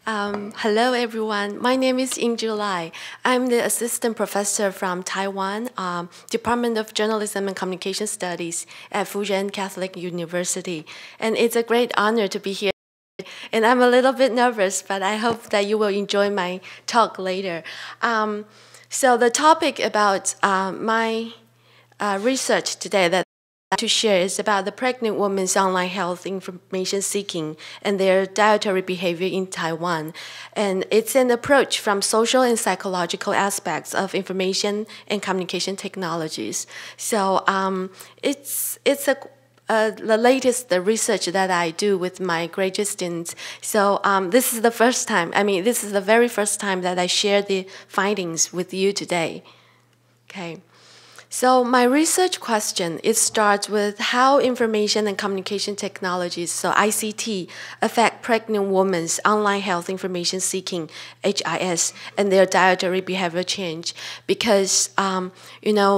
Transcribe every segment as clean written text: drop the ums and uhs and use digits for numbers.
Hello everyone, my name is Ying-ju Lai. I'm the assistant professor from Taiwan, Department of Journalism and Communication Studies at Fujian Catholic University. And it's a great honor to be here. And I'm a little bit nervous, but I hope that you will enjoy my talk later. So the topic about my research today that to share is about the pregnant woman's online health information seeking and their dietary behavior in Taiwan. And it's an approach from social and psychological aspects of information and communication technologies. So it's the latest research that I do with my graduate students. So this is the first time, this is the very first time that I share the findings with you today. Okay. So my research question, it starts with how information and communication technologies, so ICT, affect pregnant women's online health information seeking, HIS, and their dietary behavior change. Because,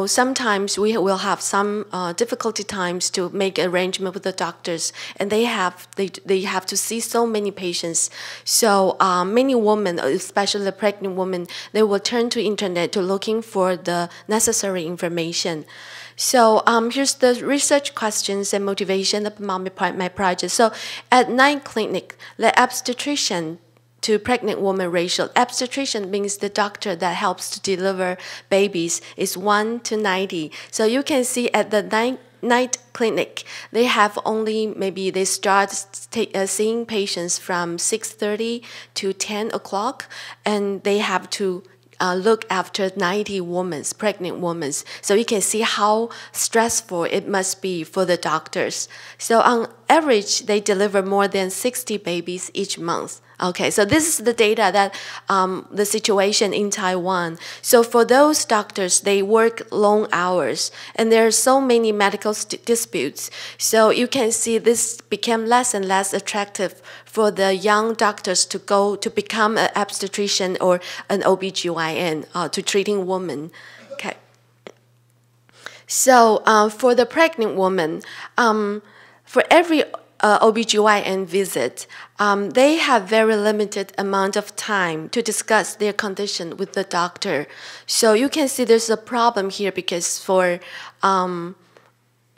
sometimes we will have some difficulty times to make arrangement with the doctors, and they have to see so many patients. So many women, especially the pregnant women, they will turn to internet to looking for the necessary information. So here's the research questions and motivation of my project. So at Night Clinic, the obstetrician to pregnant woman ratio, obstetrician means the doctor that helps to deliver babies, is 1 to 90. So you can see at the night clinic, they have only, maybe they start seeing patients from 6:30 to 10 o'clock, and they have to look after 90 pregnant women. So you can see how stressful it must be for the doctors. So on average, they deliver more than 60 babies each month. Okay, so this is the data that the situation in Taiwan. So for those doctors, they work long hours, and there are so many medical disputes. So you can see this became less and less attractive for the young doctors to go to become an obstetrician or an OBGYN to treating women. Okay. So for the pregnant woman, for every OBGYN visit, they have very limited amount of time to discuss their condition with the doctor. So you can see there's a problem here because for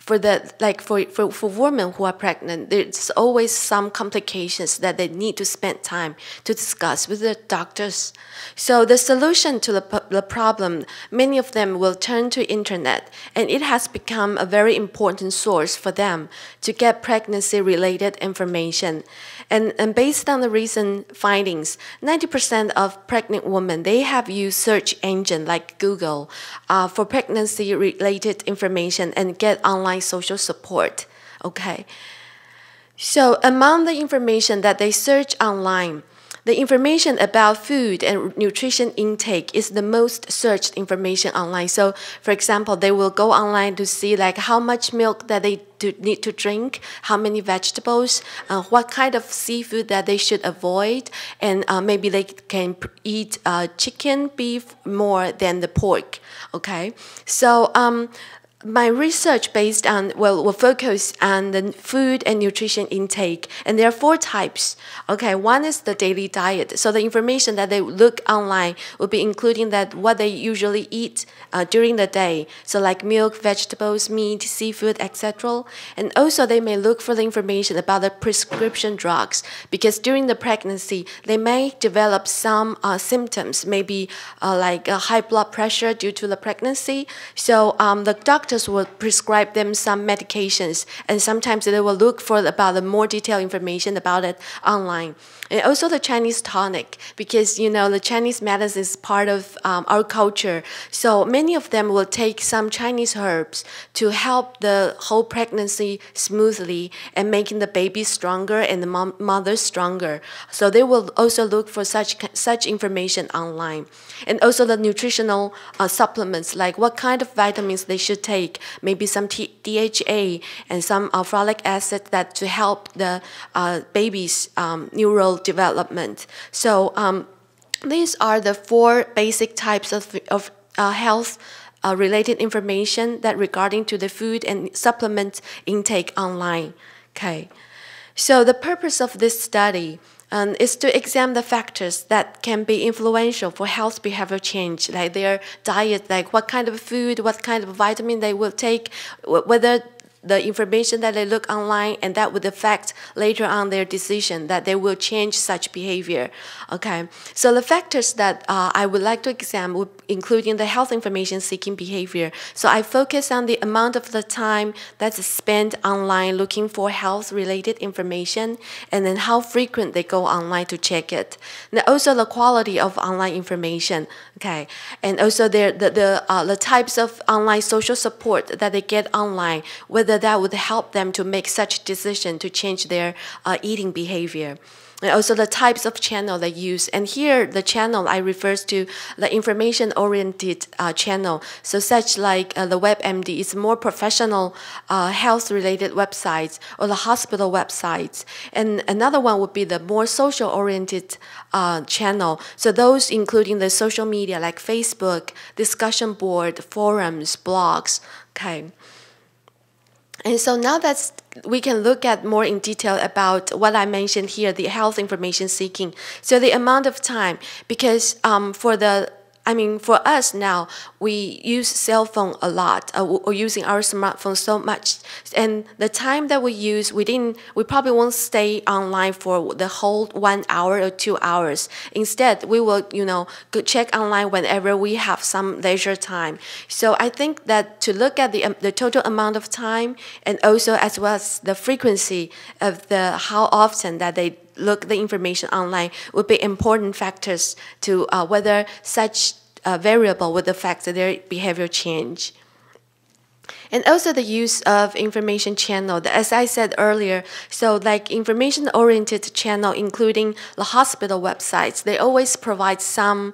women who are pregnant, there's always some complications that they need to spend time to discuss with the doctors. So the solution to the problem, many of them will turn to internet, and it has become a very important source for them to get pregnancy-related information. And based on the recent findings, 90% of pregnant women, they have used search engine like Google for pregnancy-related information and get online social support. Okay. So among the information that they search online, the information about food and nutrition intake is the most searched information online. So, for example, they will go online to see like how much milk that they need to drink, how many vegetables, what kind of seafood that they should avoid, and maybe they can eat chicken, beef more than the pork. Okay, so my research based on, will focus on the food and nutrition intake, and there are 4 types. Okay, one is the daily diet. So the information that they look online will be including that what they usually eat during the day. So like milk, vegetables, meat, seafood, etc. And also they may look for the information about the prescription drugs, because during the pregnancy, they may develop some symptoms, maybe like high blood pressure due to the pregnancy. So the doctors will prescribe them some medications, and sometimes they will look for about the more detailed information about it online. And also the Chinese tonic, because the Chinese medicine is part of our culture. So many of them will take some Chinese herbs to help the whole pregnancy smoothly and making the baby stronger and the mother stronger. So they will also look for such information online. And also the nutritional supplements, like what kind of vitamins they should take, maybe some DHA and some folic acid that to help the baby's neural development. So these are the 4 basic types of health related information that regarding to the food and supplement intake online. Okay. So the purpose of this study is to examine the factors that can be influential for health behavior change, like their diet, like what kind of food, what kind of vitamin they will take, whether the information that they look online, and that would affect later on their decision that they will change such behavior. Okay, so the factors that I would like to examine would including the health information seeking behavior. So I focus on the amount of the time that's spent online looking for health related information, and then how frequent they go online to check it. And also the quality of online information. Okay, and also the types of online social support that they get online, whether that would help them to make such decision to change their eating behavior. And also the types of channel they use. And here, the channel I refers to the information-oriented channel. So such like the WebMD is more professional health-related websites, or the hospital websites. And another one would be the more social-oriented channel. So those including the social media like Facebook, discussion board, forums, blogs. Okay. And so now that we can look at more in detail about what I mentioned here, the health information seeking. So the amount of time, because for us now, we use cell phone a lot, or using our smartphone so much, and the time that we use, we probably won't stay online for the whole 1 hour or 2 hours. Instead, we will, go check online whenever we have some leisure time. So I think that to look at the total amount of time, and also as well as the frequency of how often that they look the information online would be important factors to whether such variable would affect their behavior change. And also the use of information channel, as I said earlier, so like information-oriented channel, including the hospital websites, they always provide some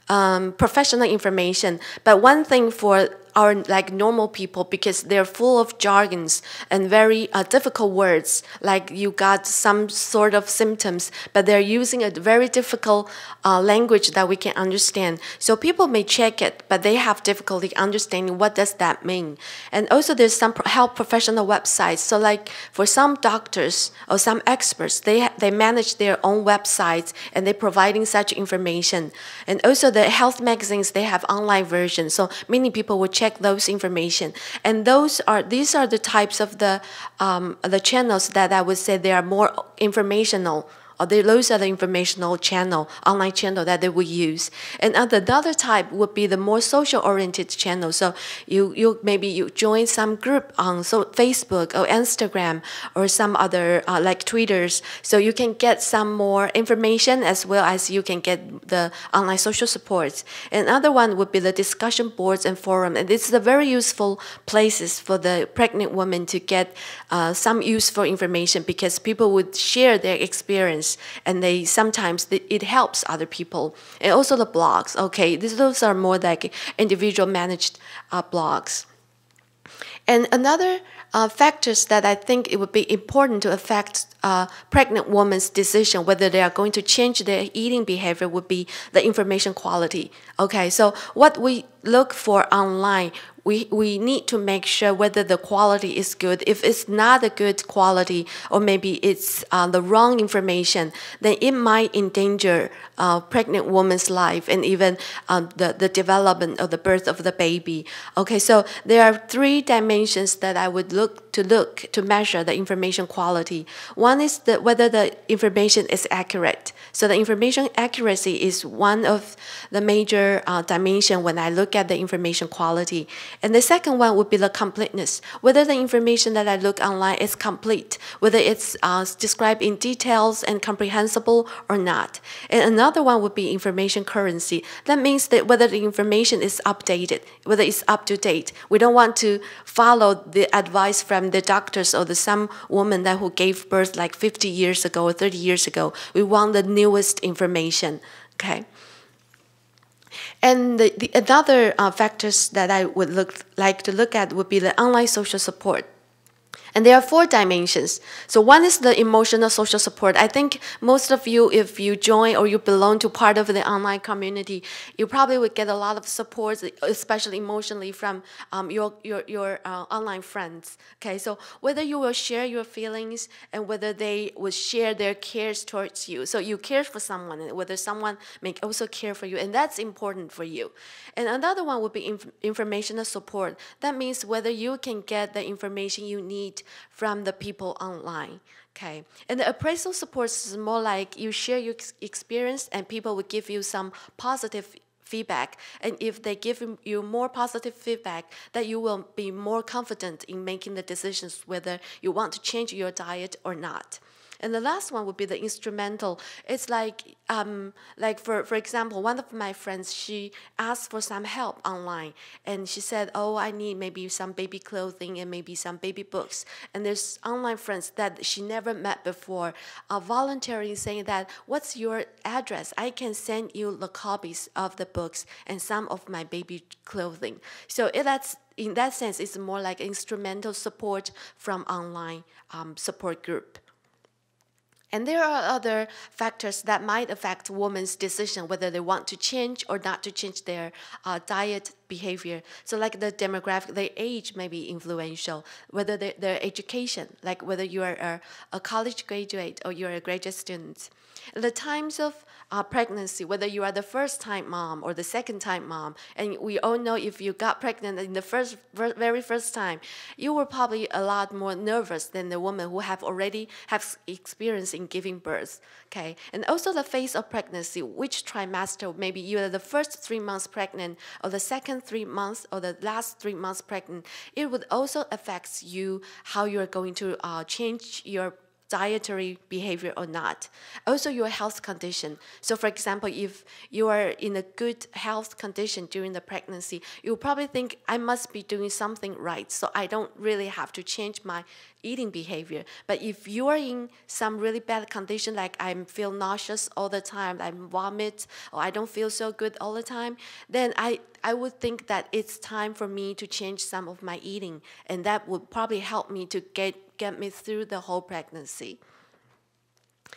professional information. But one thing for our normal people, because they're full of jargons and very difficult words, like you got some sort of symptoms, but they're using a very difficult language that we can understand. So people may check it, but they have difficulty understanding what does that mean. And also there's some health professional websites. So like for some doctors or some experts, they manage their own websites and they're providing such information. And also the health magazines, they have online versions. So many people would check those information, and these are the types of the channels that I would say they are more informational, or those are the informational channel, online channel that they will use. And another type would be the more social-oriented channel. So maybe you join some group on Facebook or Instagram or some other like Twitters, so you can get some more information as well as you can get the online social supports. Another one would be the discussion boards and forum, and this is a very useful places for the pregnant woman to get some useful information, because people would share their experience, and sometimes it helps other people. And also the blogs. Okay, those are more like individual managed blogs. And another factors that I think it would be important to affect pregnant woman's decision whether they are going to change their eating behavior would be the information quality. Okay, so what we look for online, we need to make sure whether the quality is good. If it's not a good quality, or maybe it's the wrong information, then it might endanger pregnant woman's life and even the development or the birth of the baby. Okay, so there are 3 dimensions that I would look to measure the information quality. One is whether the information is accurate. So the information accuracy is one of the major dimension when I look at the information quality. And the second one would be the completeness, whether the information that I look online is complete, whether it's described in details and comprehensible or not. And another one would be information currency. That means that whether the information is updated, whether it's up to date. We don't want to follow the advice from the doctors or some woman who gave birth like 50 years ago or 30 years ago. We want the newest information, okay? And the other factors that I would like to look at would be the online social support. And there are 4 dimensions. So one is the emotional social support. I think most of you, if you join or you belong to part of the online community, you probably would get a lot of support, especially emotionally, from your online friends. Okay, so whether you will share your feelings and whether they will share their cares towards you. So you care for someone, and whether someone may also care for you, and that's important for you. And another one would be informational support. That means whether you can get the information you need from the people online. Okay, and the appraisal support is more like you share your experience and people will give you some positive feedback. And if they give you more positive feedback, that you will be more confident in making the decisions whether you want to change your diet or not. And the last one would be the instrumental. It's like for example, one of my friends, she asked for some help online. And she said, oh, I need maybe some baby clothing and maybe some baby books. And there's online friends that she never met before volunteering, saying that, what's your address? I can send you the copies of the books and some of my baby clothing. So that's, in that sense, it's more like instrumental support from online support group. And there are other factors that might affect women's decision whether they want to change or not to change their diet behavior. So like the demographic, their age may be influential, whether their education, like whether you are a college graduate or you're a graduate student. The times of pregnancy, whether you are the first-time mom or the second-time mom, and we all know if you got pregnant in the very first time, you were probably a lot more nervous than the woman who already have experience in giving birth. Okay, and also the phase of pregnancy, which trimester, maybe you are the first 3 months pregnant or the second 3 months or the last 3 months pregnant, it would also affect you how you are going to change your dietary behavior or not. Also your health condition. So for example, if you are in a good health condition during the pregnancy, you'll probably think, I must be doing something right, so I don't really have to change my eating behavior. But if you are in some really bad condition, like I feel nauseous all the time, I vomit, or I don't feel so good all the time, then I would think that it's time for me to change some of my eating, and that would probably help me to get me through the whole pregnancy.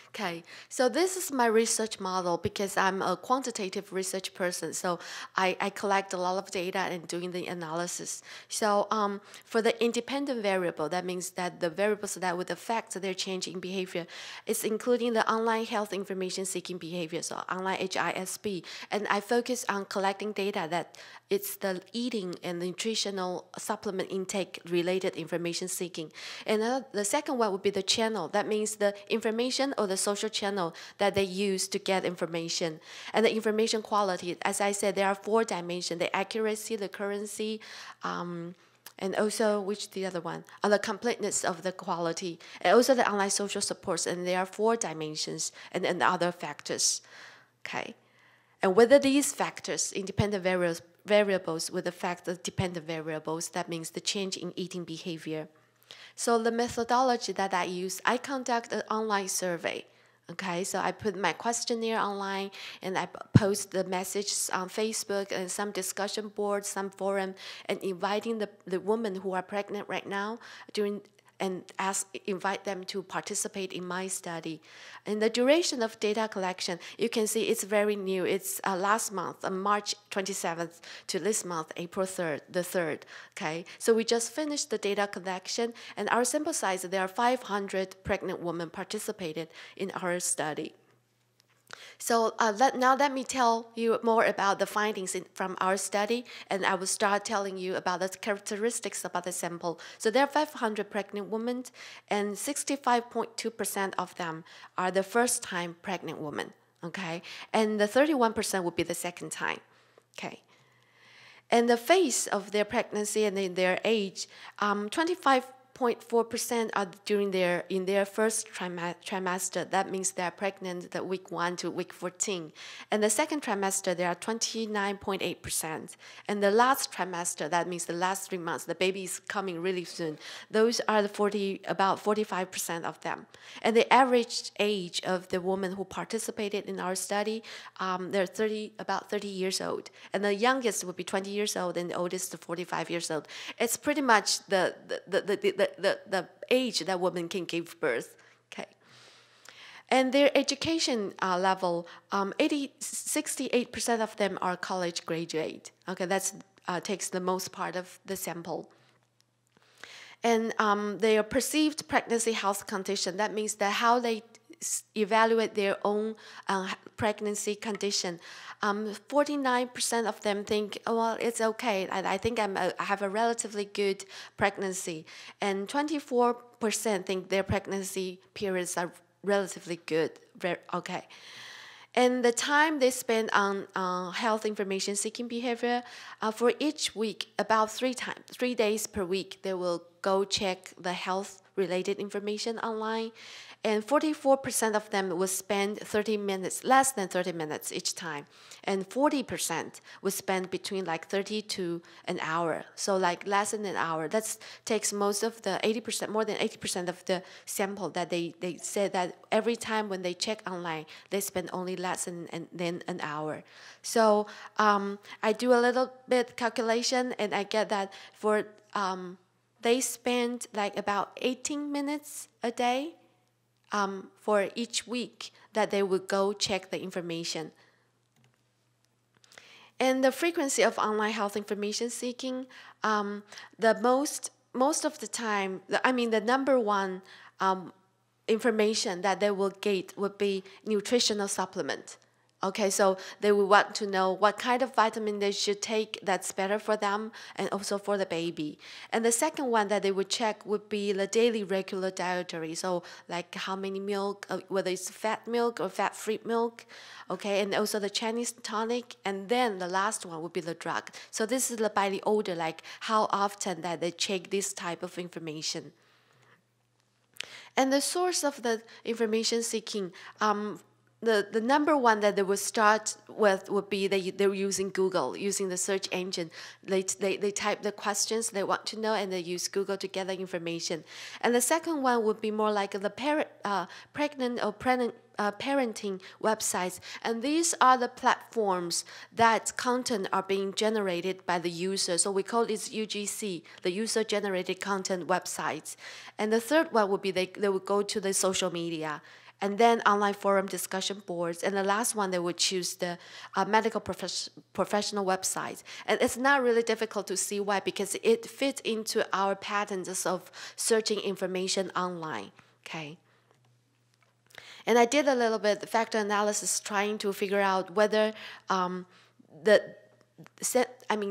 Okay, so this is my research model because I'm a quantitative research person. So I collect a lot of data and doing the analysis. So for the independent variable, that means that the variables that would affect their change in behavior is including the online health information seeking behavior, so online HISP. And I focus on collecting data that it's the eating and nutritional supplement intake related information seeking. And the second one would be the channel. That means the information or the social channel that they use to get information. And the information quality, as I said, there are 4 dimensions: the accuracy, the currency, and also, which the other one? The completeness of the quality, and also the online social supports. And there are 4 dimensions and other factors. Okay, and whether these factors, independent variables, would affect the dependent variables, that means the change in eating behavior. So the methodology that I use, I conduct an online survey. Okay, so I put my questionnaire online and I post the messages on Facebook and some discussion boards, some forum, and inviting the women who are pregnant right now and invite them to participate in my study. And the duration of data collection, you can see it's very new. It's last month, March 27th to this month, April 3rd, the 3rd. Okay, so we just finished the data collection, and our sample size, there are 500 pregnant women participated in our study. So now let me tell you more about the findings from our study, and I will start telling you about the characteristics about the sample. So there are 500 pregnant women, and 65.2% of them are the first-time pregnant women, okay? And the 31% would be the second time, okay? And the phase of their pregnancy and in their age, 25.4% are in their first trimester. That means they are pregnant the week 1 to week 14. And the second trimester, they are 29.8%. And the last trimester, that means the last 3 months, the baby is coming really soon. Those are about 45% of them. And the average age of the women who participated in our study, they're about 30 years old. And the youngest would be 20 years old, and the oldest 45 years old. It's pretty much the the age that women can give birth. Okay. And their education level, 68% of them are college graduate. Okay, that's takes the most part of the sample. And their perceived pregnancy health condition, that means that how they evaluate their own pregnancy condition. 49% of them think, oh, well, it's okay. I think I have a relatively good pregnancy. And 24% think their pregnancy periods are relatively good, very okay. And the time they spend on health information seeking behavior, for each week, about 3 days per week, they will go check the health related information online. And 44% of them will spend 30 minutes, less than 30 minutes each time. And 40% will spend between like 30 to an hour. So like less than an hour. That takes most of the 80%, more than 80% of the sample that they said that every time when they check online, they spend only less than an hour. So I do a little bit calculation and I get that for they spend like about 18 minutes a day for each week that they would go check the information. And the frequency of online health information seeking, the most of the time, the number one information that they will get would be nutritional supplement. Okay, so they will want to know what kind of vitamin they should take that's better for them and also for the baby. And the second one that they would check would be the daily regular dietary. So like how many milk, whether it's fat milk or fat-free milk, okay, and also the Chinese tonic. And then the last one would be the drug. So this is by the order, like how often that they check this type of information. And the source of the information seeking, the number one that they would start with would be they're using Google, using the search engine. They type the questions they want to know and they use Google to gather information. And the second one would be more like the pregnant or parenting websites. And these are the platforms that content are being generated by the user. So we call this UGC, the user-generated content websites. And the third one would be they would go to the social media. And then online forum discussion boards. And the last one, they would choose the medical professional websites. And it's not really difficult to see why, because it fits into our patterns of searching information online, okay? And I did a little bit factor analysis trying to figure out whether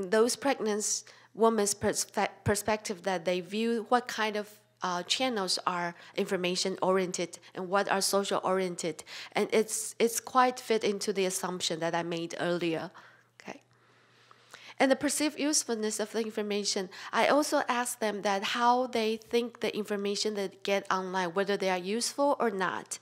those pregnant women's perspective that they view, what kind of channels are information-oriented and what are social-oriented. And it's quite fit into the assumption that I made earlier. Okay. And the perceived usefulness of the information, I also asked them that how they think the information they get online, whether they are useful or not.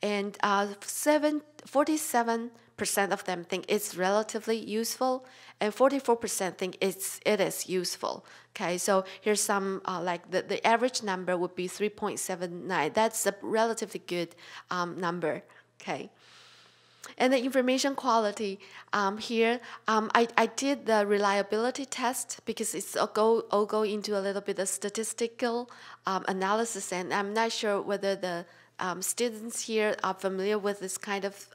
And 47% of them think it's relatively useful, and 44% think it is useful. Okay, so here's some, like the average number would be 3.79. That's a relatively good number, okay. And the information quality, here, I did the reliability test because it's all go into a little bit of statistical analysis, and I'm not sure whether the students here are familiar with this kind of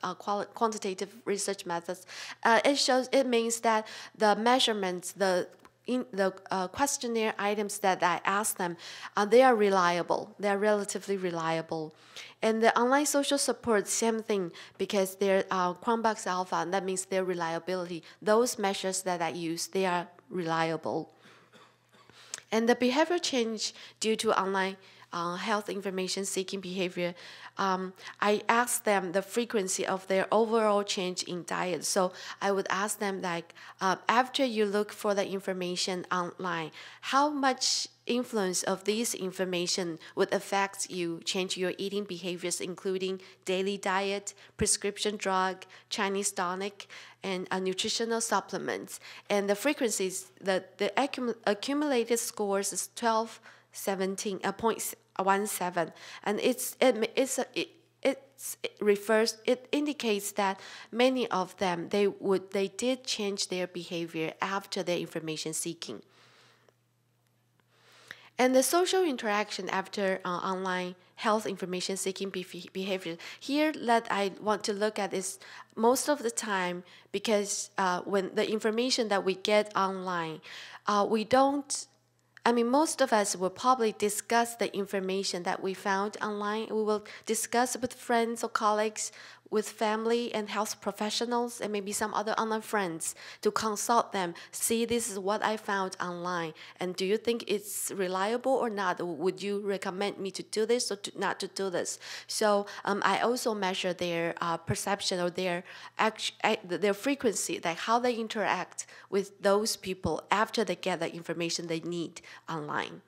quantitative research methods. It means that the measurements, the questionnaire items that I asked them, they are reliable. They are relatively reliable. And the online social support, same thing, because they're Chromebox Alpha, and that means their reliability. Those measures that I use, they are reliable. And the behavior change due to online health information seeking behavior, I asked them the frequency of their overall change in diet. So I would ask them like, after you look for the information online, how much influence of this information would affect you, change your eating behaviors, including daily diet, prescription drug, Chinese tonic, and nutritional supplements. And the frequencies, the accumulated scores is 0.17, and it indicates that many of them they did change their behavior after their information seeking. And the social interaction after online health information seeking behavior, here that I want to look at is most of the time, because when the information that we get online, we don't, I mean, most of us will probably discuss the information that we found online. We will discuss with friends or colleagues, with family and health professionals, and maybe some other online friends to consult them. See, this is what I found online. And do you think it's reliable or not? Would you recommend me to do this or not to do this? So I also measure their perception or their frequency, like how they interact with those people after they get the information they need online.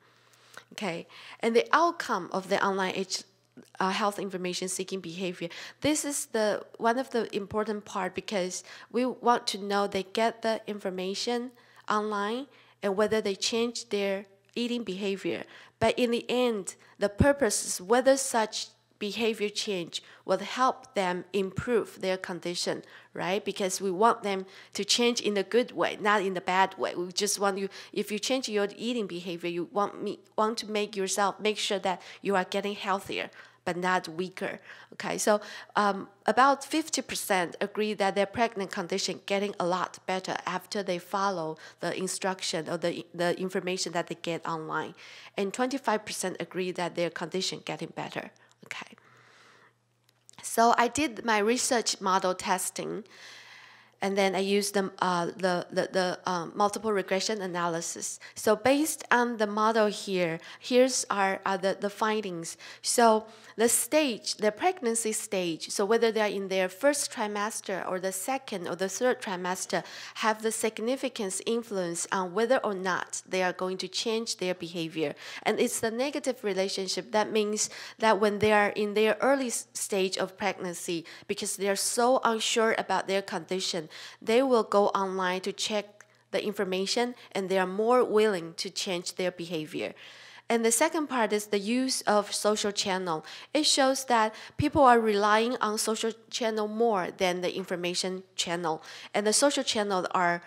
Okay, and the outcome of the online health information seeking behavior. This is the one of the important part, because we want to know they get the information online and whether they change their eating behavior. But in the end, the purpose is whether such behavior change will help them improve their condition, right? Because we want them to change in a good way, not in the bad way. We just want you, if you change your eating behavior, you want to make sure that you are getting healthier, but not weaker. Okay, so about 50% agree that their pregnant condition getting a lot better after they follow the instruction or the information that they get online. And 25% agree that their condition getting better. Okay. So I did my research model testing, and then I used the multiple regression analysis. So based on the model here, here's the findings. So the pregnancy stage, so whether they're in their first trimester or the second or the third trimester, have the significant influence on whether or not they are going to change their behavior. And it's the negative relationship. That means that when they are in their early stage of pregnancy, because they're so unsure about their condition, they will go online to check the information, and they are more willing to change their behavior. And the second part is the use of social channel. It shows that people are relying on social channel more than the information channel. And the social channel are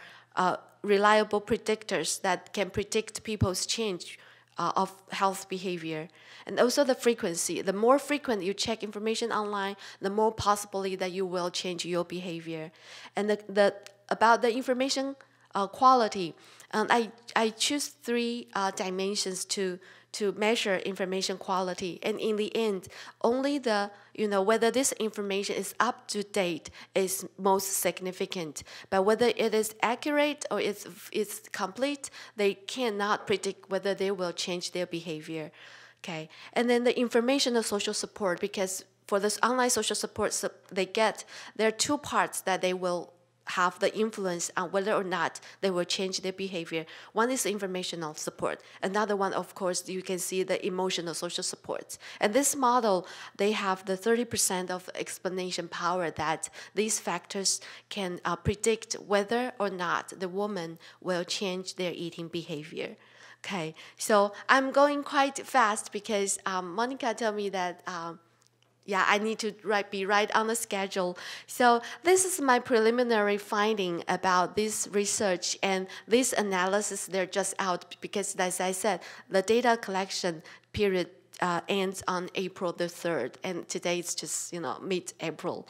reliable predictors that can predict people's change of health behavior. And also the frequency. The more frequent you check information online, the more possibly that you will change your behavior. And about the information quality, I choose 3 dimensions to measure information quality. And in the end, only whether this information is up to date is most significant. But whether it is accurate or it's complete, they cannot predict whether they will change their behavior. Okay, and then the informational social support, because for this online social support they get, there are 2 parts that they will have the influence on whether or not they will change their behavior. One is the informational support. Another one, of course, you can see the emotional social support. And this model, they have the 30% of explanation power that these factors can predict whether or not the woman will change their eating behavior. Okay, so I'm going quite fast because Monica told me that I need to be right on the schedule. So this is my preliminary finding about this research, and this analysis, they're just out because, as I said, the data collection period ends on April the 3rd, and today it's just mid-April.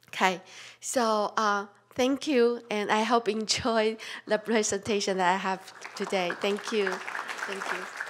Okay, so thank you, and I hope you enjoy the presentation that I have today. Thank you. Thank you.